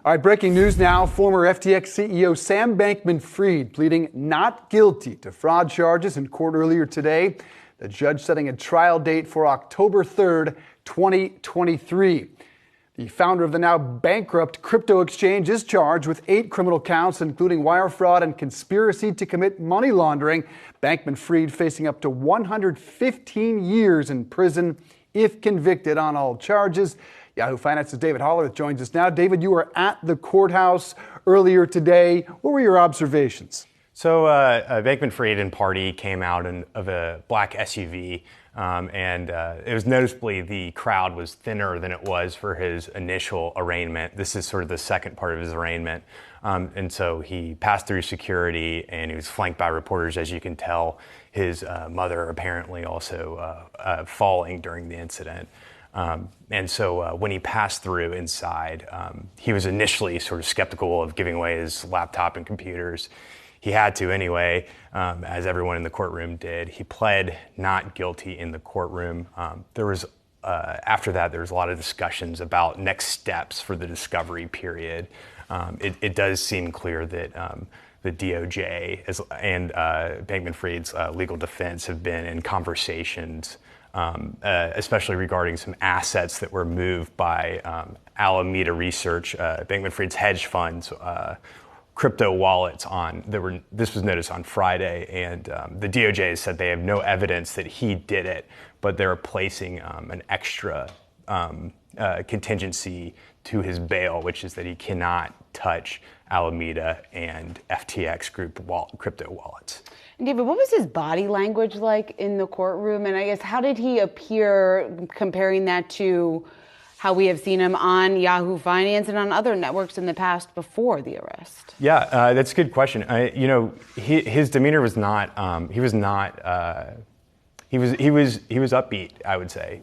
All right, breaking news now. Former FTX CEO Sam Bankman-Fried pleading not guilty to fraud charges in court earlier today. The judge setting a trial date for October 3rd, 2023. The founder of the now bankrupt crypto exchange is charged with 8 criminal counts, including wire fraud and conspiracy to commit money laundering. Bankman-Fried facing up to 115 years in prison if convicted on all charges. Yahoo Finance's David Hollerith joins us now. David, you were at the courthouse earlier today. What were your observations? So Bankman-Fried and party came out of a black SUV, and it was noticeably the crowd was thinner than it was for his initial arraignment. This is sort of the second part of his arraignment. And so he passed through security, and he was flanked by reporters, as you can tell. His mother apparently also falling during the incident. And so when he passed through inside, he was initially sort of skeptical of giving away his laptop and computers. He had to anyway, as everyone in the courtroom did. He pled not guilty in the courtroom. After that, there was a lot of discussions about next steps for the discovery period. It does seem clear that the DOJ and Bankman-Fried's legal defense have been in conversations, especially regarding some assets that were moved by Alameda Research, Bankman-Fried's hedge funds, crypto wallets this was noticed on Friday, and the DOJ said they have no evidence that he did it, but they're placing an extra contingency to his bail, which is that he cannot touch Alameda and FTX group crypto wallets. David, what was his body language like in the courtroom? And I guess, how did he appear, comparing that to how we have seen him on Yahoo Finance and on other networks in the past before the arrest? Yeah, that's a good question. His demeanor was not. He was upbeat, I would say,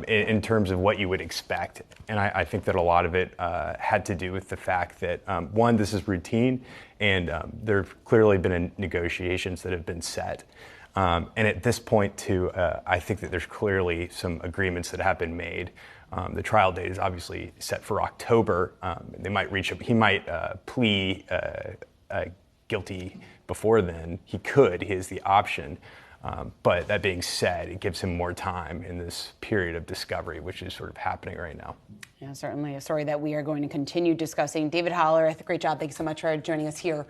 in terms of what you would expect. And I think that a lot of it had to do with the fact that, one, this is routine, and there have clearly been negotiations that have been set. And at this point, too, I think that there's clearly some agreements that have been made. The trial date is obviously set for October. He might plea guilty before then. He has the option. But that being said, it gives him more time in this period of discovery, which is sort of happening right now. Yeah, certainly a story that we are going to continue discussing. David Hollerith, great job. Thanks so much for joining us here.